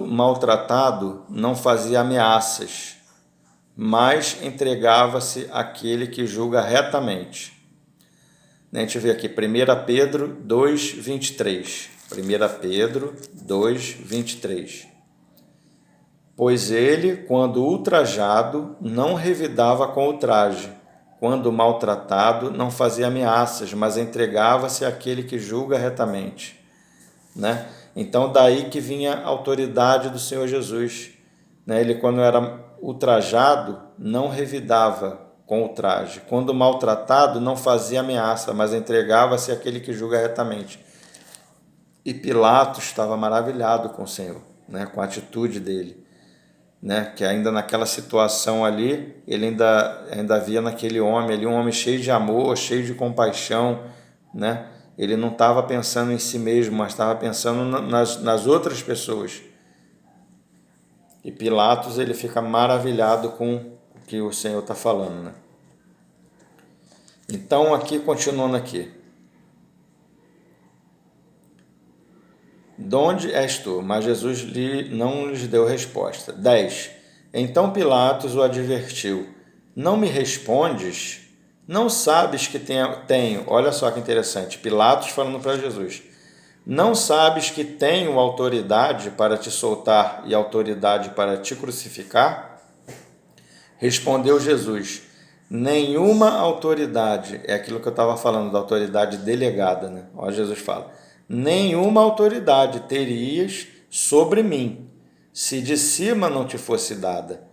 maltratado, não fazia ameaças, mas entregava-se àquele que julga retamente. A gente vê aqui 1 Pedro 2:23. 1 Pedro 2:23. Pois ele, quando ultrajado, não revidava com ultraje, quando maltratado, não fazia ameaças, mas entregava-se àquele que julga retamente. Né? Então, daí que vinha a autoridade do Senhor Jesus. Né? Ele, quando era ultrajado, não revidava com ultraje. Quando maltratado, não fazia ameaça, mas entregava-se àquele que julga retamente. E Pilatos estava maravilhado com o Senhor, né? Com a atitude dele. Né? Que ainda naquela situação ali, ele ainda via naquele homem ali um homem cheio de amor, cheio de compaixão, né? Ele não estava pensando em si mesmo, mas estava pensando nas outras pessoas. E Pilatos, ele fica maravilhado com o que o Senhor está falando, né? Então, aqui, continuando aqui. Donde és tu? Mas Jesus não lhes deu resposta. 10. Então Pilatos o advertiu. Não me respondes? Não sabes que tenho... Olha só que interessante. Pilatos falando para Jesus. Não sabes que tenho autoridade para te soltar e autoridade para te crucificar? Respondeu Jesus. Nenhuma autoridade, é aquilo que eu estava falando, da autoridade delegada, né? Olha, Jesus fala, nenhuma autoridade terias sobre mim, se de cima não te fosse dada.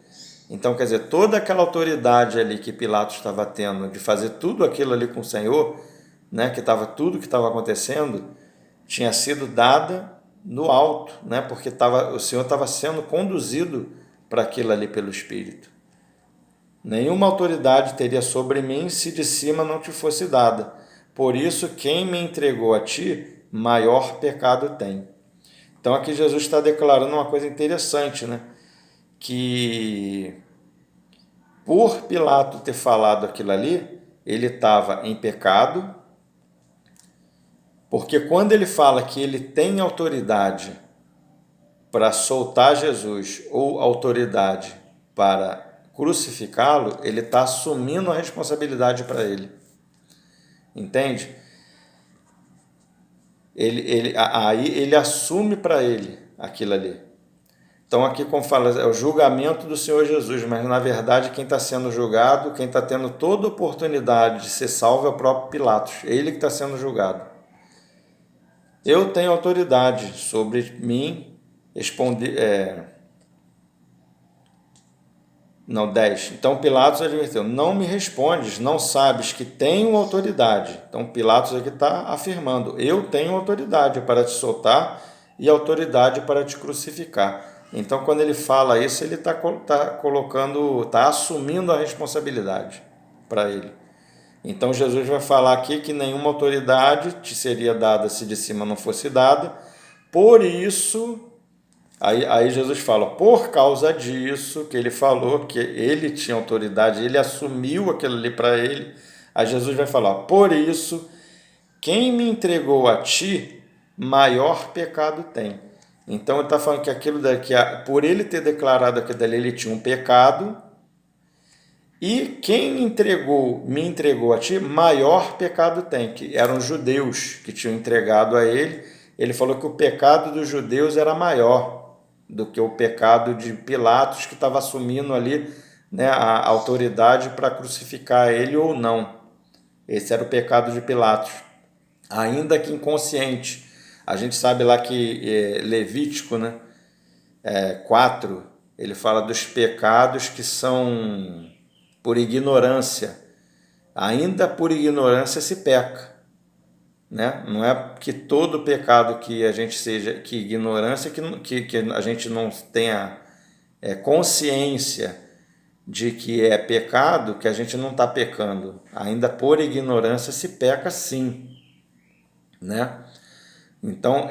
Então, quer dizer, toda aquela autoridade ali que Pilatos estava tendo, de fazer tudo aquilo ali com o Senhor, né? Que estava tudo que estava acontecendo, tinha sido dada no alto, né? Porque o Senhor estava sendo conduzido para aquilo ali pelo Espírito. Nenhuma autoridade teria sobre mim se de cima não te fosse dada. Por isso, quem me entregou a ti, maior pecado tem. Então, aqui Jesus está declarando uma coisa interessante, né? Que por Pilato ter falado aquilo ali, ele estava em pecado, porque quando ele fala que ele tem autoridade para soltar Jesus ou autoridade para crucificá-lo, ele está assumindo a responsabilidade para ele. Entende? Aí ele assume para ele aquilo ali. Então aqui, como fala, é o julgamento do Senhor Jesus, mas na verdade quem está sendo julgado, quem está tendo toda a oportunidade de ser salvo é o próprio Pilatos. Ele que está sendo julgado. Eu tenho autoridade sobre mim, Não, 10. Então Pilatos advertiu, não me respondes, não sabes que tenho autoridade. Então Pilatos aqui está afirmando, eu tenho autoridade para te soltar e autoridade para te crucificar. Então quando ele fala isso, ele está assumindo a responsabilidade para ele. Então Jesus vai falar aqui que nenhuma autoridade te seria dada se de cima não fosse dada, por isso... Aí Jesus fala, por causa disso que ele falou, que ele tinha autoridade, ele assumiu aquilo ali para ele, aí Jesus vai falar, por isso, quem me entregou a ti, maior pecado tem. Então ele está falando que aquilo daqui, por ele ter declarado aquilo dali, ele tinha um pecado, e quem me entregou a ti, maior pecado tem, que eram os judeus que tinham entregado a ele. Ele falou que o pecado dos judeus era maior do que o pecado de Pilatos, que estava assumindo ali, né, a autoridade para crucificar ele ou não. Esse era o pecado de Pilatos, ainda que inconsciente. A gente sabe lá que Levítico, né, 4, ele fala dos pecados que são por ignorância. Ainda por ignorância se peca. Né? Não é que todo pecado que a gente seja, que ignorância, que a gente não tenha consciência de que é pecado, que a gente não está pecando. Ainda por ignorância se peca sim. Né? Então,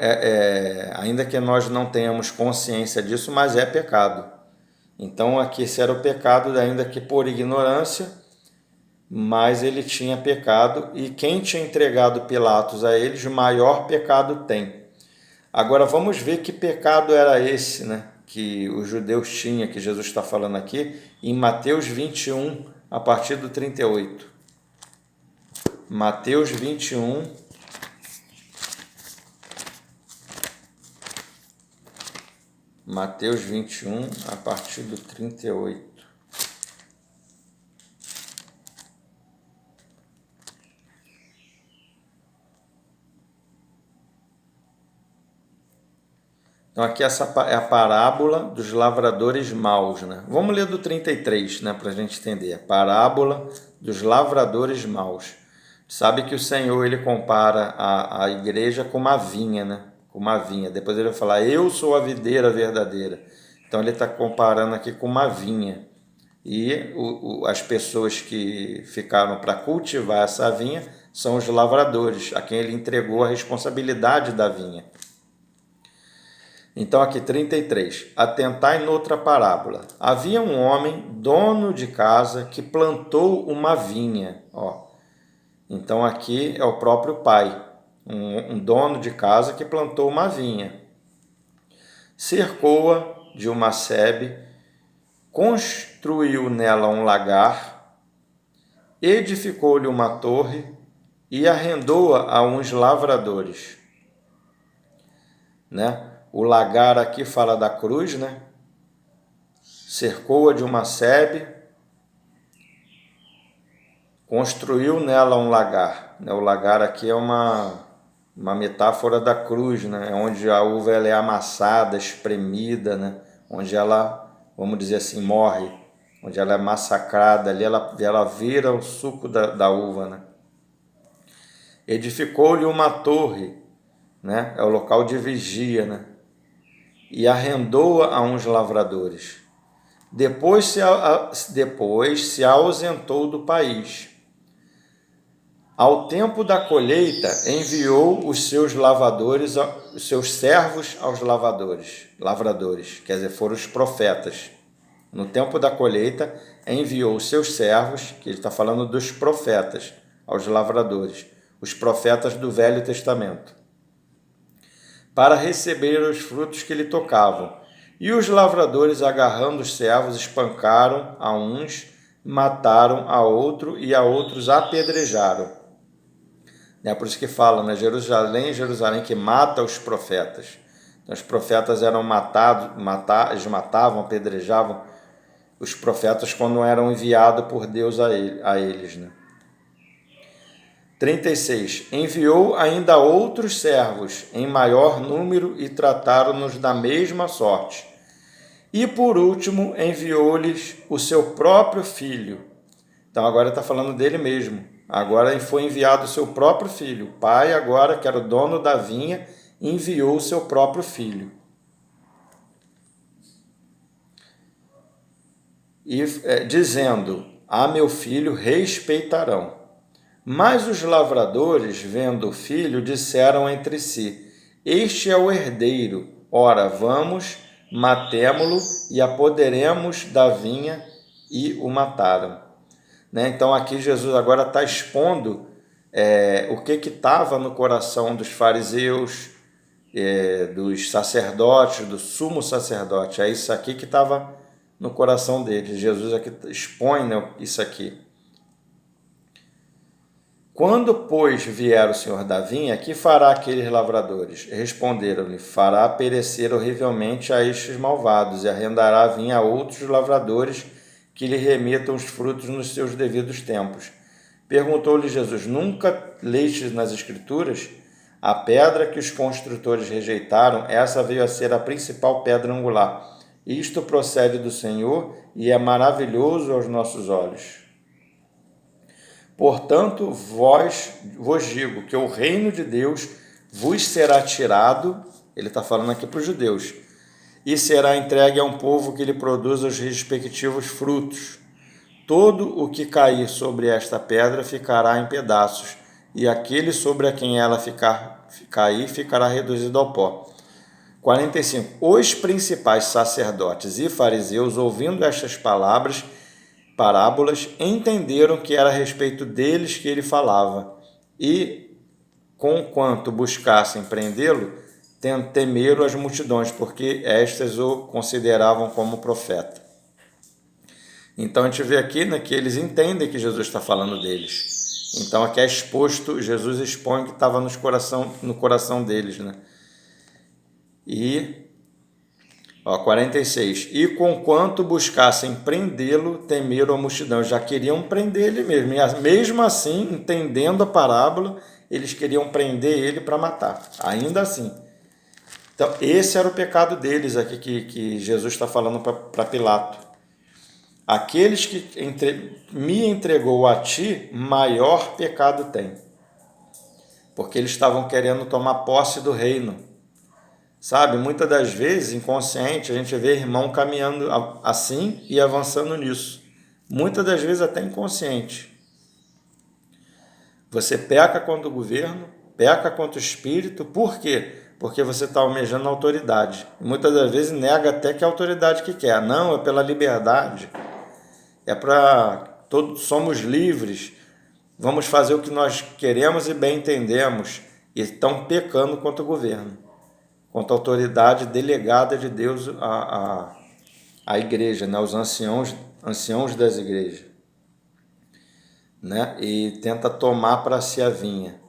ainda que nós não tenhamos consciência disso, mas é pecado. Então, aqui esse era o pecado, ainda que por ignorância, mas ele tinha pecado, e quem tinha entregado Pilatos a eles, maior pecado tem. Agora vamos ver que pecado era esse, né? que os judeus tinham, que Jesus está falando aqui, em Mateus 21, a partir do 38. Mateus 21, Mateus 21, a partir do 38. Então aqui essa é a parábola dos lavradores maus, né? Vamos ler do 33, né, para a gente entender. A parábola dos lavradores maus. Sabe que o Senhor, ele compara a igreja com uma vinha, né? Com uma vinha. Depois ele vai falar, eu sou a videira verdadeira. Então ele está comparando aqui com uma vinha. E as pessoas que ficaram para cultivar essa vinha são os lavradores, a quem ele entregou a responsabilidade da vinha. Então aqui 33, atentai noutra parábola. Havia um homem, dono de casa, que plantou uma vinha. Então aqui é o próprio pai, um dono de casa que plantou uma vinha. Cercou-a de uma sebe, construiu nela um lagar, edificou-lhe uma torre e arrendou-a a uns lavradores. Né? O lagar aqui fala da cruz, né? Cercou-a de uma sebe, construiu nela um lagar. O lagar aqui é uma metáfora da cruz, né? É onde a uva ela é amassada, espremida, né? Onde ela, vamos dizer assim, morre, onde ela é massacrada, ali ela vira o suco da uva, né? Edificou-lhe uma torre, né? É o local de vigia, né? E arrendou-a a uns lavradores. Depois se ausentou do país. Ao tempo da colheita, enviou os seus lavradores aos lavradores, quer dizer, foram os profetas. No tempo da colheita, enviou os seus servos, que ele está falando dos profetas, aos lavradores, os profetas do Velho Testamento, para receber os frutos que lhe tocavam. E os lavradores, agarrando os servos, espancaram a uns, mataram a outro e a outros apedrejaram. É por isso que fala, né? Jerusalém que mata os profetas. Então, os profetas eram eles matavam, apedrejavam os profetas quando eram enviados por Deus a eles, né? 36. Enviou ainda outros servos em maior número e trataram-nos da mesma sorte. E por último enviou-lhes o seu próprio filho. Então agora está falando dele mesmo. Agora foi enviado o seu próprio filho. O pai agora, que era o dono da vinha, enviou o seu próprio filho. E dizendo, a meu filho respeitarão. Mas os lavradores, vendo o filho, disseram entre si, este é o herdeiro, ora, vamos, matémo-lo e apoderemos da vinha, e o mataram. Né? Então aqui Jesus agora está expondo o que estava no coração dos fariseus, dos sacerdotes, do sumo sacerdote. É isso aqui que estava no coração deles. Jesus aqui expõe, né, isso aqui. Quando, pois, vier o Senhor da vinha, que fará aqueles lavradores? Responderam-lhe, fará perecer horrivelmente a estes malvados, e arrendará a vinha a outros lavradores que lhe remetam os frutos nos seus devidos tempos. Perguntou-lhe Jesus, nunca lestes nas Escrituras? A pedra que os construtores rejeitaram, essa veio a ser a principal pedra angular. Isto procede do Senhor e é maravilhoso aos nossos olhos. Portanto, vos digo que o reino de Deus vos será tirado, ele está falando aqui para os judeus, e será entregue a um povo que lhe produza os respectivos frutos. Todo o que cair sobre esta pedra ficará em pedaços, e aquele sobre a quem ela cair ficará reduzido ao pó. 45. Os principais sacerdotes e fariseus, ouvindo estas parábolas, entenderam que era a respeito deles que ele falava, e, conquanto buscassem prendê-lo, temeram as multidões, porque estas o consideravam como profeta. Então a gente vê aqui, né, que eles entendem que Jesus está falando deles. Então aqui é exposto, Jesus expõe o que estava no coração deles, né? E 46. E conquanto buscassem prendê-lo, temeram a multidão. Já queriam prender ele mesmo. E mesmo assim, entendendo a parábola, eles queriam prender ele para matar. Ainda assim. Então, esse era o pecado deles aqui que Jesus está falando para Pilato. Aqueles que me entregou a ti, maior pecado tem. Porque eles estavam querendo tomar posse do reino. Sabe, muitas das vezes, inconsciente, a gente vê irmão caminhando assim e avançando nisso. Muitas das vezes até inconsciente. Você peca contra o governo, peca contra o espírito, por quê? Porque você está almejando a autoridade. Muitas das vezes nega até que é a autoridade que quer. Não, é pela liberdade. É para todos, somos livres. Vamos fazer o que nós queremos e bem entendemos. E estão pecando contra o governo, contra a autoridade delegada de Deus à igreja, né? Os anciãos das igrejas, né? E tenta tomar para si a vinha.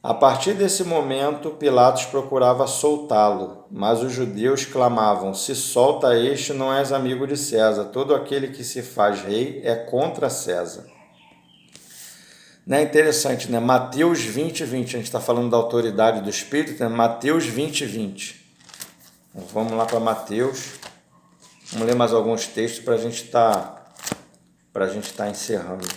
A partir desse momento, Pilatos procurava soltá-lo, mas os judeus clamavam: se solta este, não és amigo de César. Todo aquele que se faz rei é contra César. Né? Interessante, né? Mateus 20, 20. A gente está falando da autoridade do Espírito, né? Mateus 20, 20. Então, vamos lá para Mateus. Vamos ler mais alguns textos para a gente estar encerrando.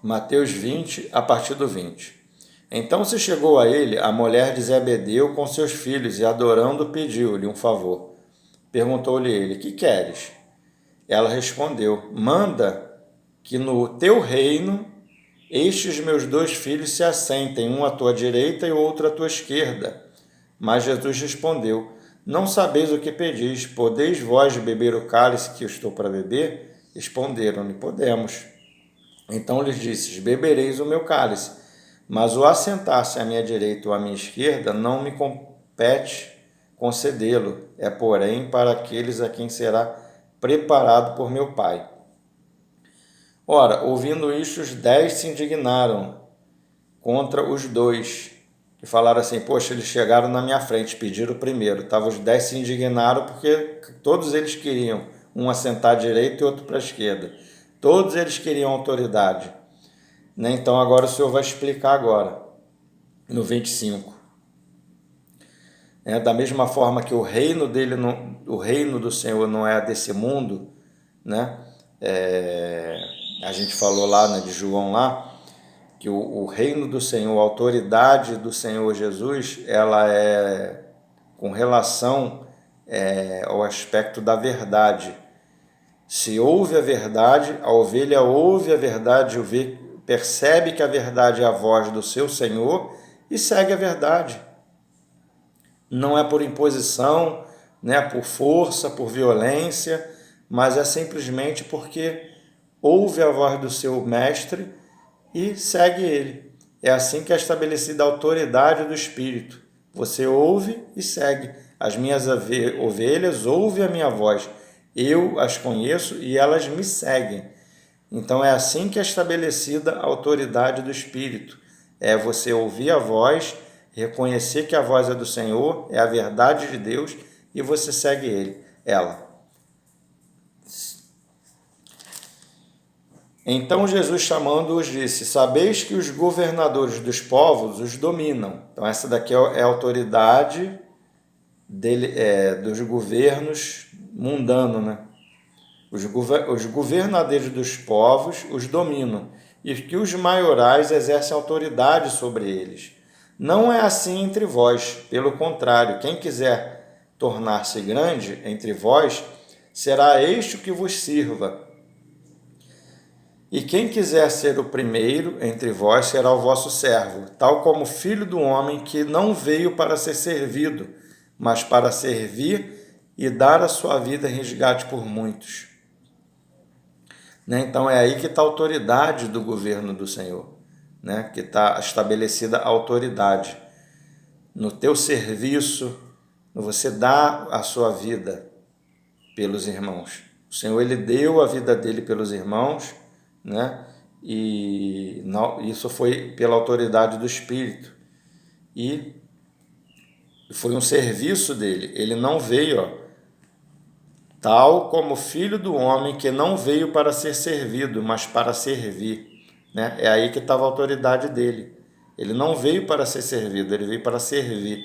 Mateus 20, a partir do 20. Então se chegou a ele a mulher de Zebedeu com seus filhos e, adorando, pediu-lhe um favor. Perguntou-lhe ele: que queres? Ela respondeu: manda que no teu reino estes meus 2 filhos se assentem, um à tua direita e o outro à tua esquerda. Mas Jesus respondeu: não sabeis o que pedis. Podeis vós beber o cálice que eu estou para beber? Responderam-lhe: podemos. Então lhes disse: bebereis o meu cálice, mas o assentar-se à minha direita ou à minha esquerda não me compete concedê-lo, é porém para aqueles a quem será preparado por meu Pai. Ora, ouvindo isto, os 10 se indignaram contra os 2, que falaram assim: poxa, eles chegaram na minha frente, pediram primeiro. Os 10 se indignaram porque todos eles queriam, um assentar à direita e outro para a esquerda. Todos eles queriam autoridade. Né? Então agora o Senhor vai explicar agora, no 25. Da mesma forma que o reino do Senhor não é desse mundo, né? A gente falou lá, né, de João lá, que o reino do Senhor, a autoridade do Senhor Jesus, ela é com relação ao aspecto da verdade. Se ouve a verdade, a ovelha ouve a verdade, percebe que a verdade é a voz do seu Senhor e segue a verdade. Não é por imposição, né, por força, por violência, mas é simplesmente porque ouve a voz do seu mestre e segue ele. É assim que é estabelecida a autoridade do Espírito. Você ouve e segue. As minhas ovelhas ouvem a minha voz. Eu as conheço e elas me seguem. Então é assim que é estabelecida a autoridade do Espírito. É você ouvir a voz, reconhecer que a voz é do Senhor, é a verdade de Deus e você segue ela. Então Jesus, chamando-os, disse: sabeis que os governadores dos povos os dominam. Então essa daqui é a autoridade dos governos mundanos, né? Os governadores dos povos os dominam, e que os maiorais exercem autoridade sobre eles. Não é assim entre vós, pelo contrário, quem quiser tornar-se grande entre vós, será este o que vos sirva. E quem quiser ser o primeiro entre vós será o vosso servo, tal como o Filho do Homem, que não veio para ser servido, mas para servir e dar a sua vida em resgate por muitos. Né? Então é aí que está a autoridade do governo do Senhor, né? Que está estabelecida a autoridade. No teu serviço, você dá a sua vida pelos irmãos. O Senhor, ele deu a vida dele pelos irmãos, né? E isso foi pela autoridade do Espírito. E foi um serviço dele. Ele não veio, tal como o Filho do Homem, que não veio para ser servido, mas para servir. Né? É aí que estava a autoridade dele. Ele não veio para ser servido, ele veio para servir.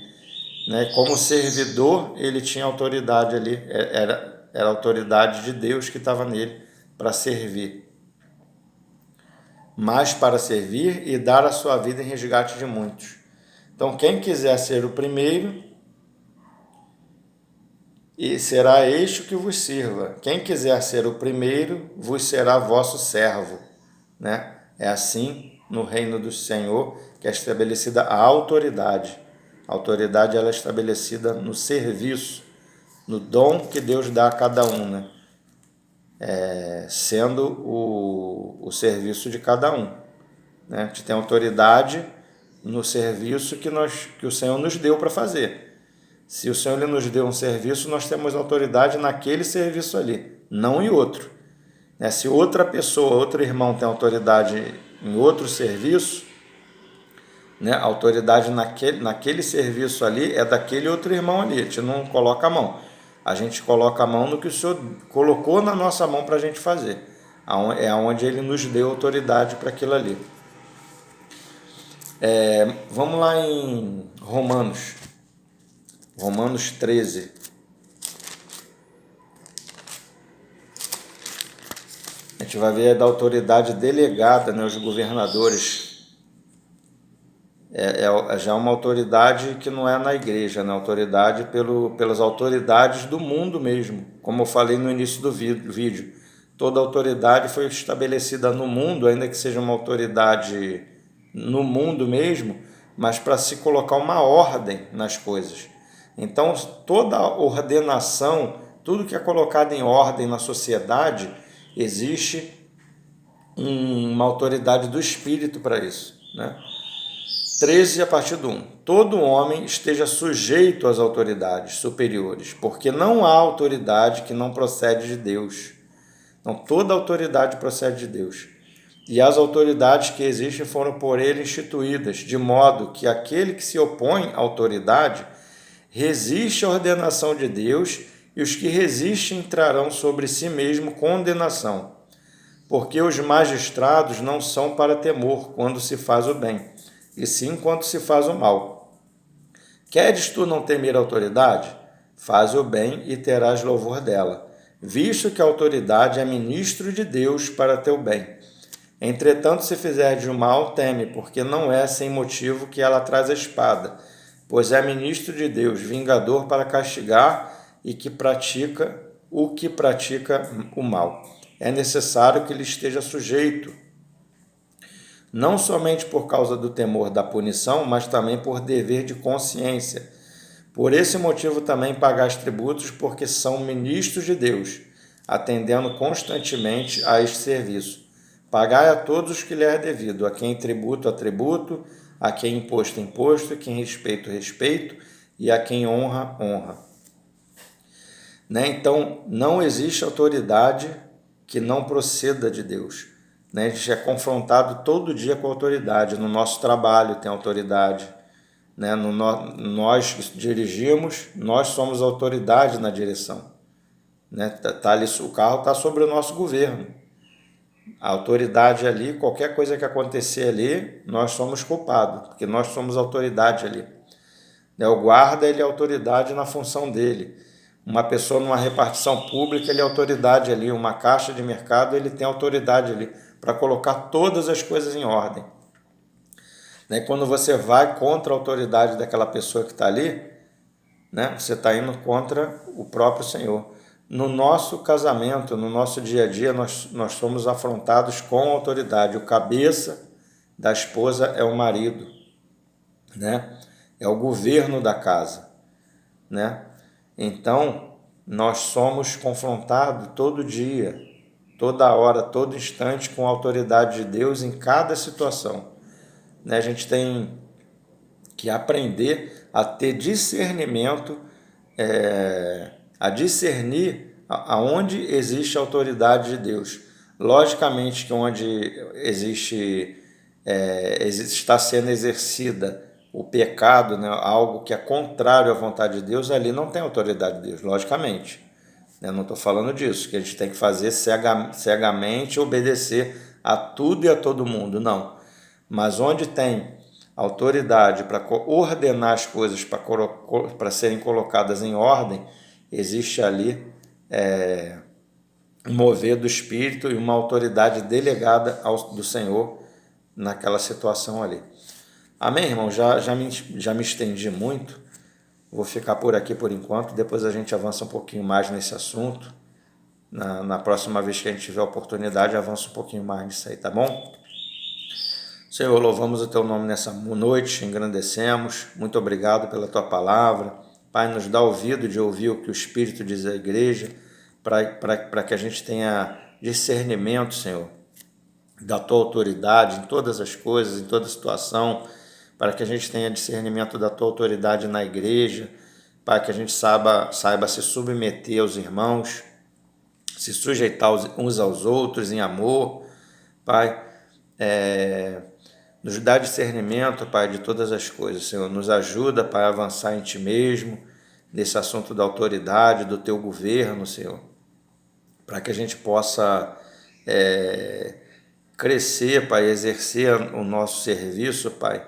Né? Como servidor, ele tinha autoridade ali, era a autoridade de Deus que estava nele para servir. Mas para servir e dar a sua vida em resgate de muitos. Então, quem quiser ser o primeiro, e será este que vos sirva. Quem quiser ser o primeiro, vos será vosso servo. Né? É assim no reino do Senhor que é estabelecida a autoridade. A autoridade ela é estabelecida no serviço, no dom que Deus dá a cada um, né? Sendo o serviço de cada um. Né? A gente tem autoridade no serviço que o Senhor nos deu para fazer. Se o Senhor ele nos deu um serviço, nós temos autoridade naquele serviço ali, não em outro. Né? Se outra pessoa, outro irmão tem autoridade em outro serviço, né? A autoridade naquele serviço ali é daquele outro irmão ali. A gente não coloca a mão. A gente coloca a mão no que o Senhor colocou na nossa mão para a gente fazer. É onde ele nos deu autoridade para aquilo ali. Vamos lá em Romanos 13. A gente vai ver da autoridade delegada, né, os governadores. Já uma autoridade que não é na igreja, né? Autoridade pelas autoridades do mundo mesmo. Como eu falei no início do vídeo, toda autoridade foi estabelecida no mundo, ainda que seja uma autoridade no mundo mesmo, mas para se colocar uma ordem nas coisas. Então, toda ordenação, tudo que é colocado em ordem na sociedade, existe uma autoridade do Espírito para isso, né? 13, a partir do 1. Todo homem esteja sujeito às autoridades superiores, porque não há autoridade que não procede de Deus. Então, toda autoridade procede de Deus. E as autoridades que existem foram por ele instituídas, de modo que aquele que se opõe à autoridade resiste à ordenação de Deus, e os que resistem trarão sobre si mesmo condenação. Porque os magistrados não são para temor quando se faz o bem, e sim quando se faz o mal. Queres tu não temer a autoridade? Faz o bem e terás louvor dela, visto que a autoridade é ministro de Deus para teu bem. Entretanto, se fizeres o mal, teme, porque não é sem motivo que ela traz a espada, pois é ministro de Deus, vingador para castigar e que pratica o mal. É necessário que ele esteja sujeito, não somente por causa do temor da punição, mas também por dever de consciência. Por esse motivo também pagais tributos, porque são ministros de Deus, atendendo constantemente a este serviço. Pagai a todos os que lhe é devido, a quem tributo, a tributo, a quem imposto, imposto, a quem respeito, respeito, e a quem honra, honra. Né? Então, não existe autoridade que não proceda de Deus. A gente é confrontado todo dia com autoridade. No nosso trabalho tem autoridade. Né? Nós dirigimos, nós somos autoridade na direção. Né? O carro está sobre o nosso governo. A autoridade ali, qualquer coisa que acontecer ali, nós somos culpados, porque nós somos autoridade ali. O guarda, ele é autoridade na função dele. Uma pessoa numa repartição pública, ele é autoridade ali. Uma caixa de mercado, ele tem autoridade ali para colocar todas as coisas em ordem. Né? Quando você vai contra a autoridade daquela pessoa que está ali, né? Você está indo contra o próprio Senhor. No nosso casamento, no nosso dia a dia, nós somos afrontados com a autoridade. O cabeça da esposa é o marido, né? É o governo da casa, né? Então, nós somos confrontados todo dia, toda hora, todo instante com a autoridade de Deus em cada situação. A gente tem que aprender a ter discernimento, a discernir aonde existe a autoridade de Deus. Logicamente que onde está sendo exercida o pecado, né, algo que é contrário à vontade de Deus, ali não tem autoridade de Deus, logicamente. Eu não estou falando disso, que a gente tem que fazer cegamente, obedecer a tudo e a todo mundo, não. Mas onde tem autoridade para ordenar as coisas para serem colocadas em ordem, existe ali um mover do Espírito e uma autoridade delegada do Senhor naquela situação ali. Amém, irmão? Já me estendi muito. Vou ficar por aqui por enquanto. Depois a gente avança um pouquinho mais nesse assunto. Na próxima vez que a gente tiver a oportunidade, avança um pouquinho mais nisso aí, tá bom? Senhor, louvamos o Teu nome nessa noite, engrandecemos. Muito obrigado pela Tua palavra. Pai, nos dá ouvido de ouvir o que o Espírito diz à igreja, para que a gente tenha discernimento, Senhor, da Tua autoridade em todas as coisas, em toda situação, para que a gente tenha discernimento da Tua autoridade na igreja, para que a gente saiba se submeter aos irmãos, se sujeitar uns aos outros em amor. Pai, nos dá discernimento, Pai, de todas as coisas. Senhor, nos ajuda, Pai, a avançar em Ti mesmo, nesse assunto da autoridade, do Teu governo, Senhor, para que a gente possa crescer, Pai, exercer o nosso serviço, Pai,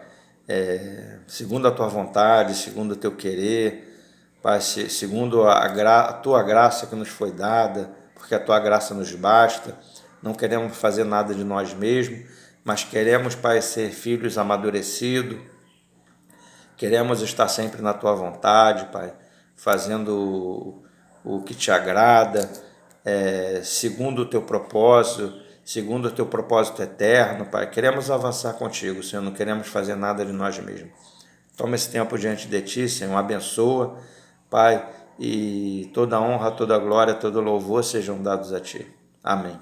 segundo a Tua vontade, segundo o Teu querer, Pai, segundo a Tua graça que nos foi dada, porque a Tua graça nos basta. Não queremos fazer nada de nós mesmos, mas queremos, Pai, ser filhos amadurecidos, queremos estar sempre na Tua vontade, Pai, fazendo o que Te agrada, segundo o Teu propósito eterno, Pai. Queremos avançar contigo, Senhor, não queremos fazer nada de nós mesmos. Toma esse tempo diante de Ti, Senhor, abençoa, Pai, e toda honra, toda glória, todo louvor sejam dados a Ti. Amém.